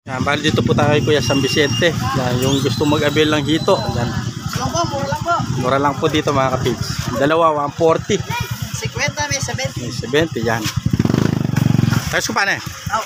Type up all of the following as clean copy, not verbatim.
Yan, bali dito po tayo kay Kuya San Vicente. Yan, yung gusto mag-avail ng hito. Yan. Mura lang po. Mura lang po dito mga kapigs. Dalawa, 140. 50, may 70. May 70, yan. Tapos ko pa na eh. Oh.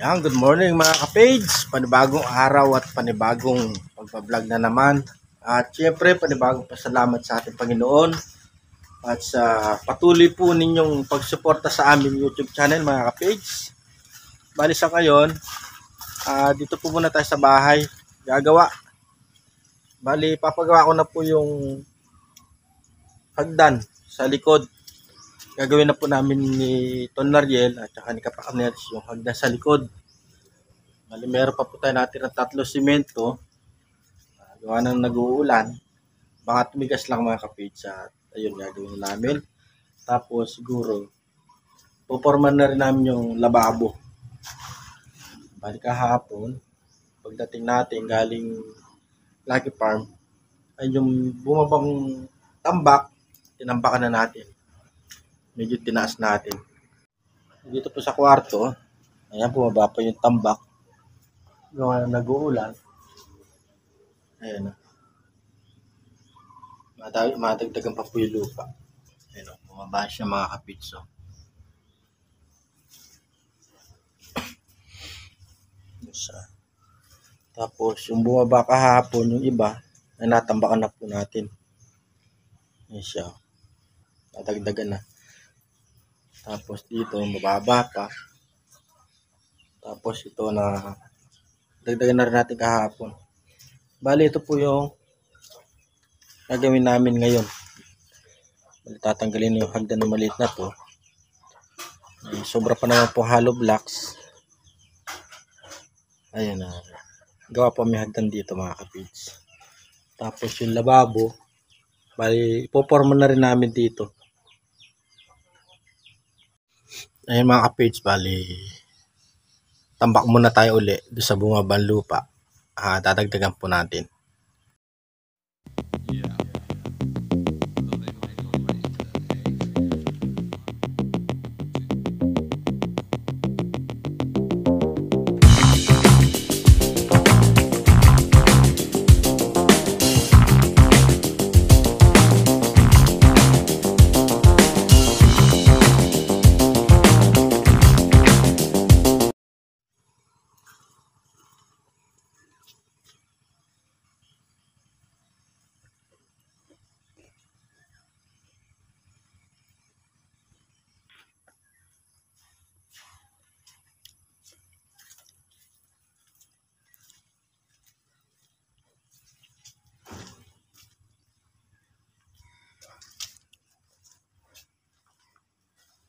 Yan, good morning mga ka-page. Panibagong araw at panibagong pagpa-vlog na naman. At syempre, panibagong pasalamat sa ating Panginoon at sa patuloy po ninyong pagsuporta sa aming YouTube channel mga ka-page. Bali sa ngayon, dito po muna tayo sa bahay. Gagawa. Bali, papagawa ko na po yung hagdan sa likod. Gagawin na po namin ni Ton Nariel at saka ni Kapakaners yung hagdan sa likod. Bali, meron pa po tayo natin ng 3 simento. Gawa ng nag-uulan. Baka tumigas lang mga kapits. At ayun, gagawin namin. Tapos siguro, puporman na rin namin yung lababo. Bali kahapon, pagdating natin galing Lucky Farm, ay yung bumabang tambak, tinambakan na natin. Medyo tinaas natin. Dito po sa kwarto, ayan, bumaba pa yung tambak. Gawa na nag-uulan. Ayan na. Madagdagan pa po yung lupa. Ayan o, bumaba siya mga kapitso. Tapos yung bumaba kahapon, yung iba, ay natambakan na po natin. Ayan siya. Nadagdagan na. Tapos dito, mababa pa. Tapos ito na dagdagan na rin natin kahapon. Bali, ito po yung gagawin namin ngayon. Bali, tatanggalin yung hagdan na maliit na to. Sobra pa naman po hollow blocks. Ayan na. Gawa po may hagdan dito mga kapids. Tapos yung lababo, bali, ipoporma na rin namin dito. Ayun mga ka-page, bali tambak muna tayo uli doon sa bumabang lupa. Dadagdagan po natin.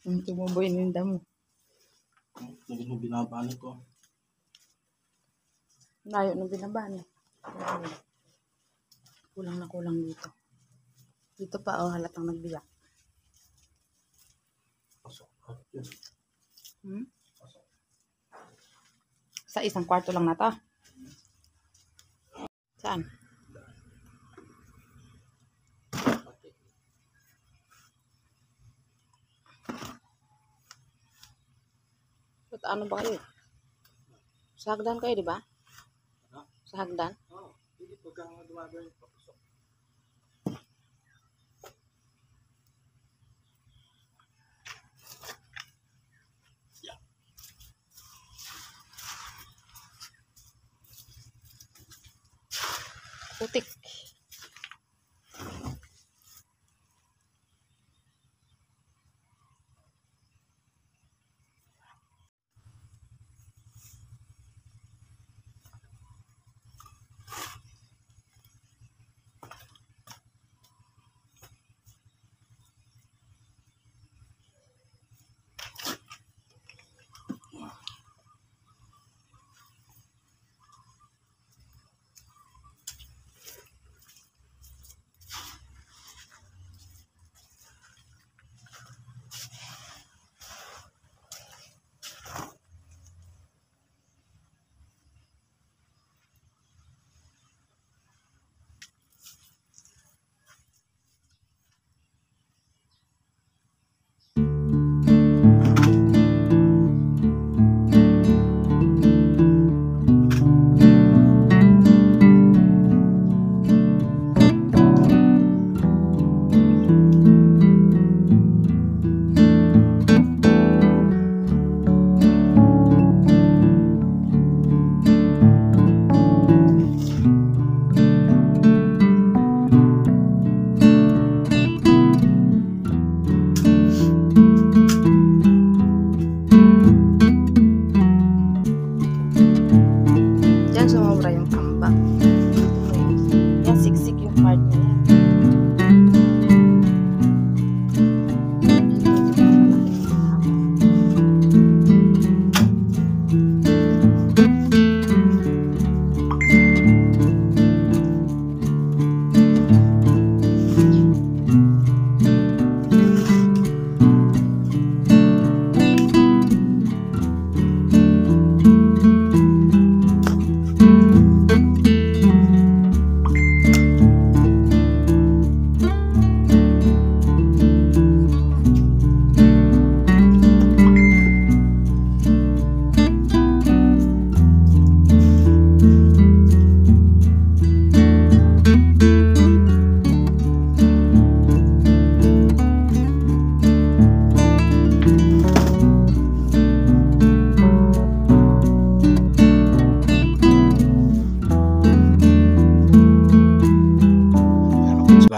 Tumuboy yung damo. Lagi mo binabaan ko. Layo na binabaan. Kulang na kulang dito. Dito pa halatang nagbiyak. Sa isang kwarto lang na to. Saan? Ano ba kayo? Sa hagdan kayo, di ba? Sa hagdan? Oo. Hindi pagka dumaga yung papusok. Yeah. Putik.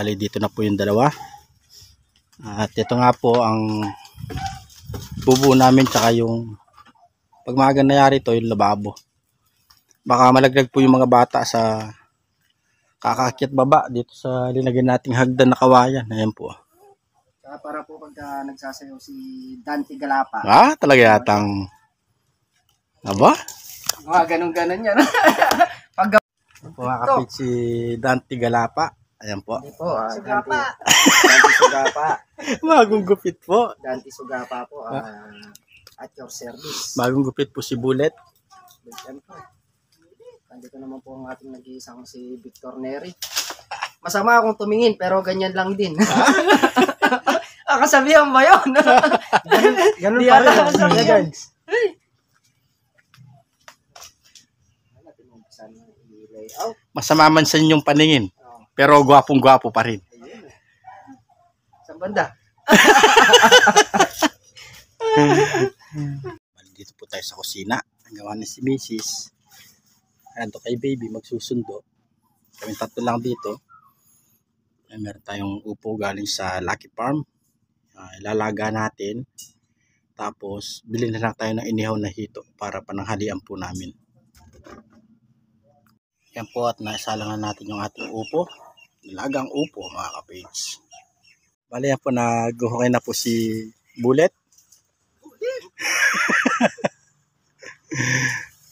Bali dito na po yung dalawa. At ito nga po ang bubuo namin, tsaka yung pag maaga nangyari ito, yung lababo. Baka malaglag po yung mga bata sa kakakyat baba dito sa linagyan nating hagdan na kawayan. Ayan po. Para po pagka nagsasayaw si Dante Galapa. Talaga yatang aba? Ganun-ganun yan. Mga kapit si Dante Galapa. Ayan po. Hindi po, Sugapa. Dante Sugapa. Bagong gupit po. Dante Sugapa po. At your service. Bagong gupit po si Bullet. Siyempre. Andito naman po ang ating nag-iisang si Victor Neri. Masama akong tumingin pero ganyan lang din. Kasabihan ba yun? Ganun Di pa rin. alam sa guys. Masama man sa inyong paningin. Pero gwapong-gwapo pa rin. Sa banda. Dito po tayo sa kusina. Ang gawa na si Mrs. Ayan to kay baby, magsusundo. Kami tatlo lang dito. Ayan, meron tayong upo galing sa Lucky Farm. Ilalaga natin. Tapos, bilhin na lang tayo ng inihaw na hito para pananghalian po namin. Yan po, at naisalang na natin yung ating upo. Nilagang upo, mga kapage. Bali yan po, nag-uhukay na po si Bullet.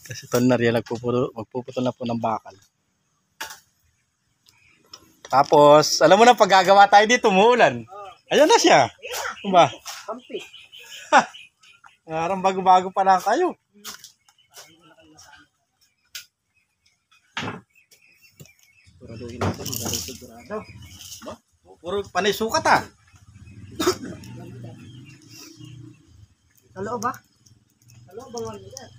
Kasi ito na rin, magpuputol na po ng bakal. Tapos, alam mo na, pag gagawa tayo dito, umuulan. Ayan na siya. Ano ba? Kampi. Parang bago-bago pa lang kayo. Siguraduhin natin, magaling sigurado. Puro panay sukat ah. Sa loob ba? Sa loob ba nga nila?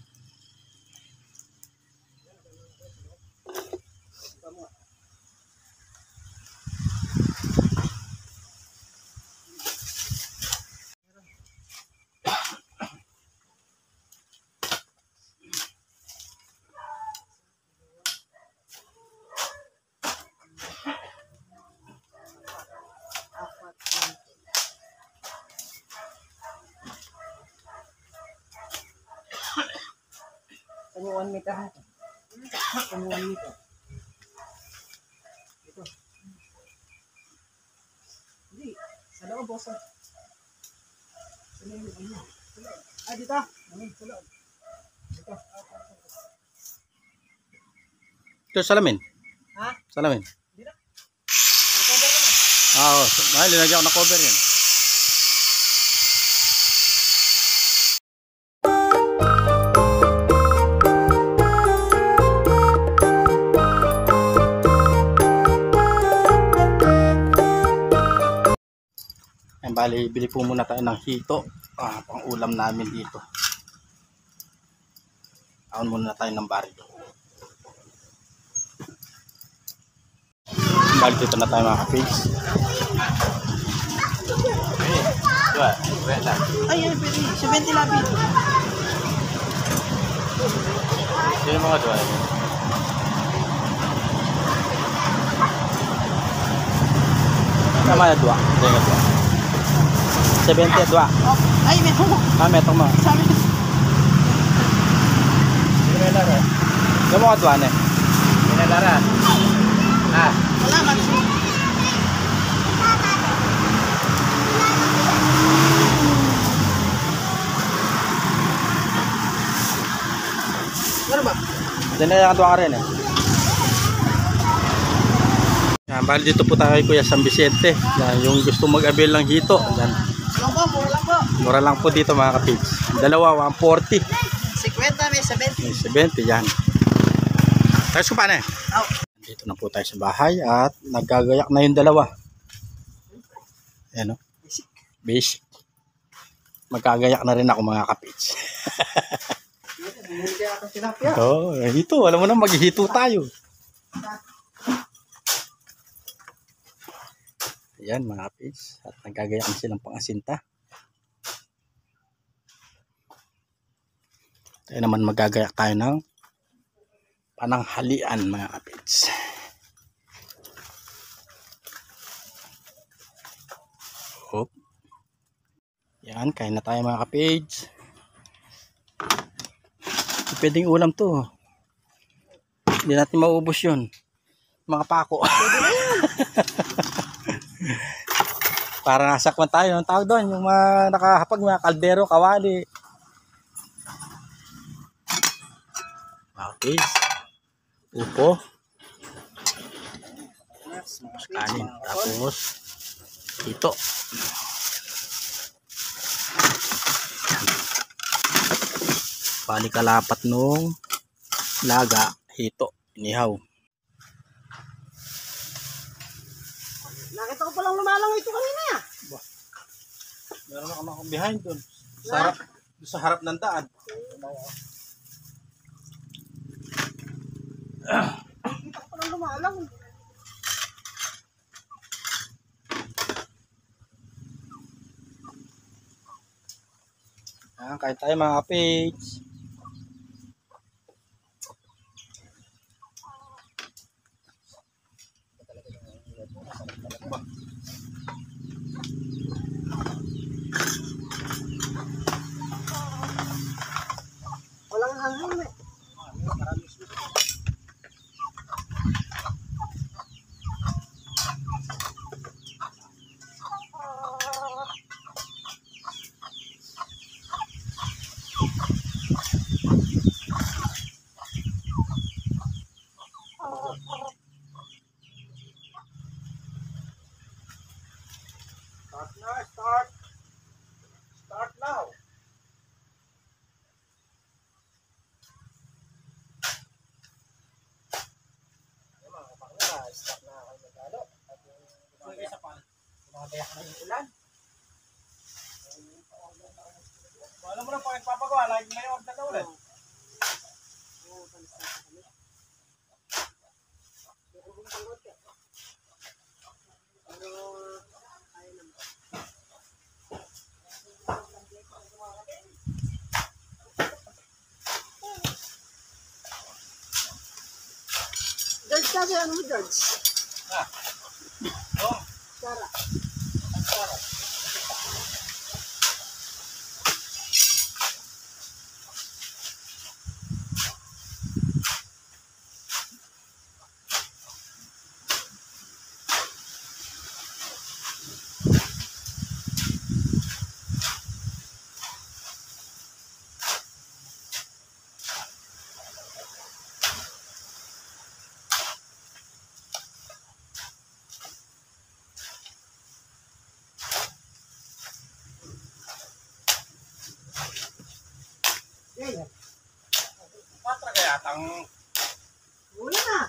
Ano 1 meter na ito? Ano 1 meter? Ito. Hindi. Sa loob, boss. Sa loob. Dito. Sa loob. Dito. Ito, salamin. Ha? Salamin. Dito. Recover ka na. Oo. Mahal, linagyan ko na cover yan. Bali, bili po muna tayo ng hito. Pang ulam namin dito. Aon muna tayo ng baryo. Bali, dito na tayo mga kapigs. Ay, pwede. 70 lapit. Sino mga doon? Tama na dua. Hindi nga dua. 70 dua. Ay, may tumo. Metong mo. Sabi na. Yung mga dua na. Minalara. Wala man. Ano ba? Diyan na yung dua ka rin eh. Yan, bali dito po tayo kay Kuya San Vicente. Yan, yung gusto mag-avail ng hito. Yan. Lang po, mura lang po. Mura lang po dito mga kapigs. Dalawa, 140. 50, may 70. May 70 yan. Tayo ko pa na eh. Dito na po tayo sa bahay at naggagayak na yung dalawa. Ayan o. Basic. Magkagayak na rin ako mga kapigs. Ito, hito. Alam mo na, maghihito tayo. Ayan mga kapigs. At naggagayak na silang pangasinta. Tayo naman magagayak tayo ng pananghalian mga kapigs. Yan, kain na tayo mga kapage. Pwedeng ulam to. Hindi natin maubos yun. Mga pako. Para nasakman tayo. Ang tawag doon, yung mga nakahapag, mga kaldero, kawali. Okay. Upo. Tapos kanin. Tapos ito. Bali kalapat nung laga, hito, inihaw. Nakita ko palang lumalang ito kanina ya. Meron akong behind doon. Sa harap ng daan. Nakita ko palang lumalang. Kain tayo mga kapage. Walang hangin eh. Start na, start. Start now. Start na kayo magalo. At isa pa, kumagayak na yung ulan. Alam mo na po, nagpapagawa, lagi may order na ulan. George kasi ano mo George? Oh, Sara. patra kaya tang Wala na.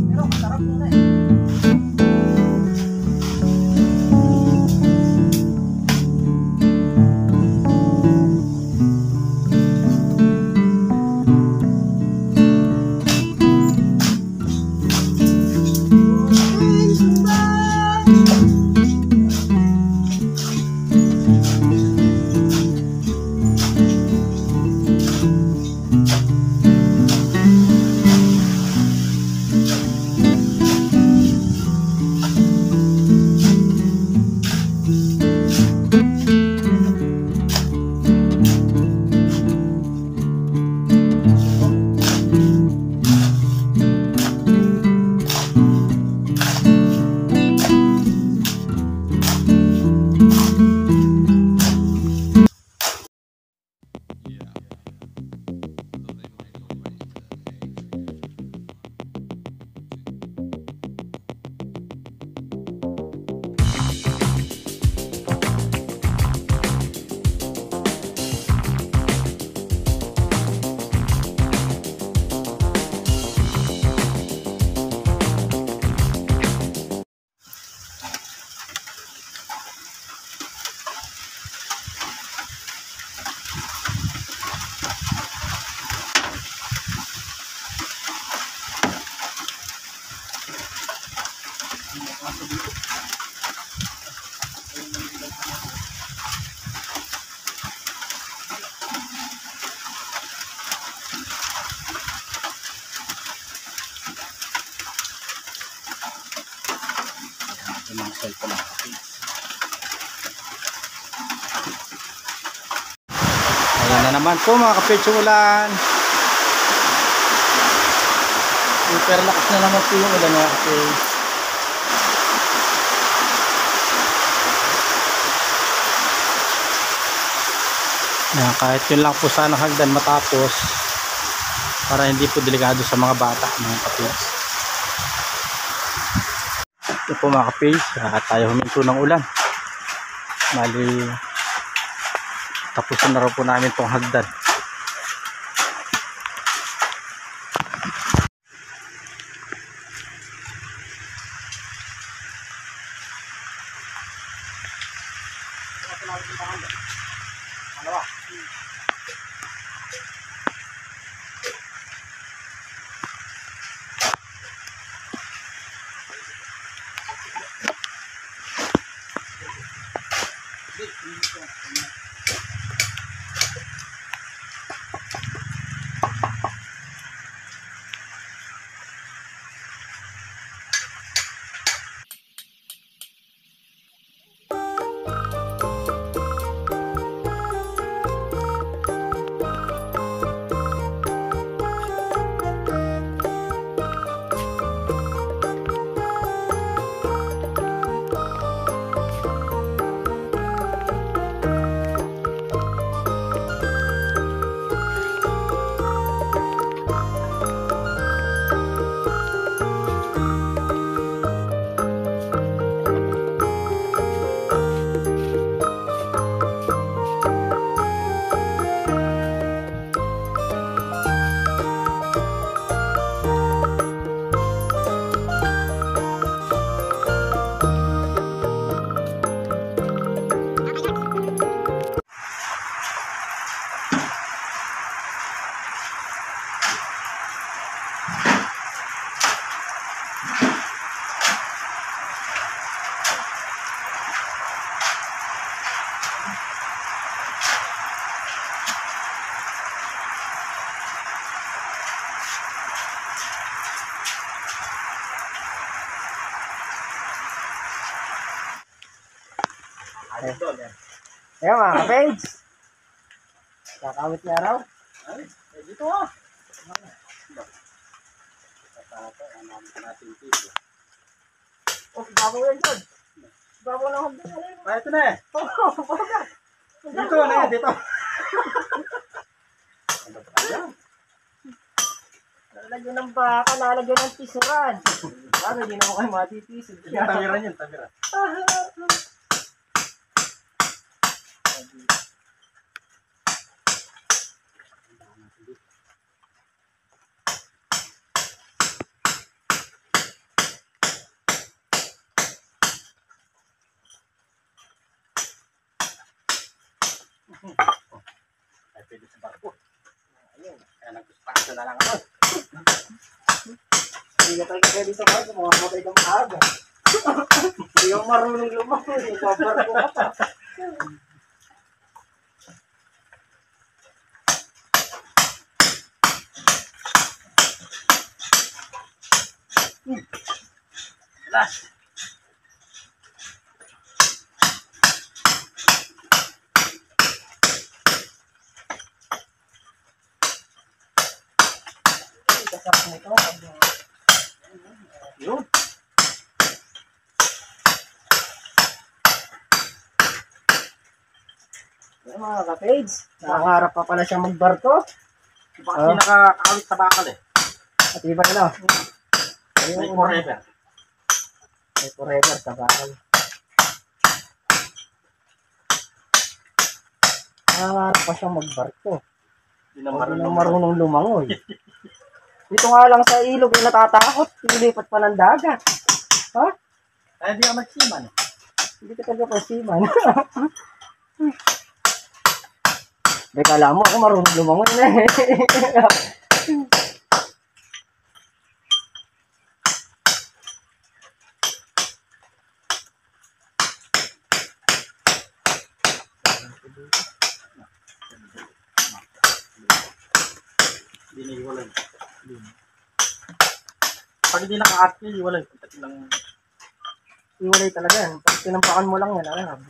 Pero masarap yun eh. mga cellphone na. Ayan na naman po mga kapage yung ulan. Super lakas na naman po yung ulan mga kapage. Ayan, kahit yun lang po sana hagdan matapos para hindi po delikado sa mga bata mga kapage. Ito po mga kapage, tayo huminto ng ulan. Mali tapusin na raw po namin itong hagdan. Ayan mga kapage. Kakawit niya raw. Dito ah. Oh, bago yan dyan. Bago lang ang binalay. Ito na eh. Dito na eh, dito. Lalagyan ng baka, lalagyan ng tisuran. Paano hindi naman kayo matitisod? Tabiran yun, tabiran. Ay, pwede sa barko. Ayun, kaya nag-distraction na lang ako. Hindi ka talaga pwede sa barko, makamatay kang maaga. Hindi kang marunong lumangoy, babarko ka pa. Last. Kasap na ito. Yun. Ayan mga kapage, nakaharap pa pala siya magbarko. Baka nakakawit sa bakal eh. At iba na. May forever. May forever sa bakal. Nakaharap pa siyang magbarko. Hindi na Hindi na marunong. marunong lumangoy. Dito nga lang sa ilog ay natatakot. Pilipat pa ng dagat. Ha? Ay, hindi ka magsiman. Hindi ka talaga pasiman. May kala mo ako marunong lumangoy na eh. Hindi na iwalay. Pag hindi naka-active, iwalay. Pagkat lang Iwalay talaga yan. Pag tinampakan mo lang yan, ayun.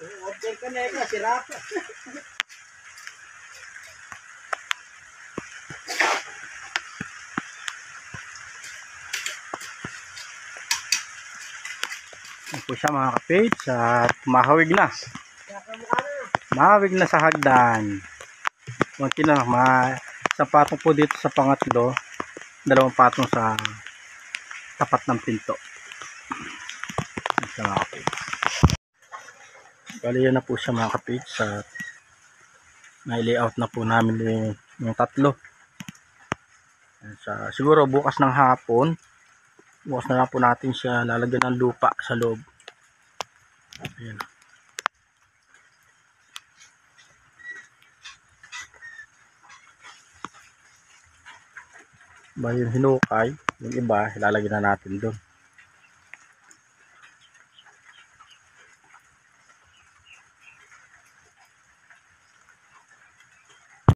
Order ka na yun, sirap. Yan po siya mga kapage at mahawig na. Mahawig na sa hagdan. Kunti na, isang patong po dito sa pangatlo, 2 patong sa tapat ng pinto. Yan siya mga kapage. Bali yan na po siya mga kapage at na-layout na po namin yung 3. Yan siya. Siguro bukas ng hapon, bukas na lang po natin siya lalagyan ng lupa sa loob. Ayan. Ba yung hinukay, yung iba ilalagyan na natin doon.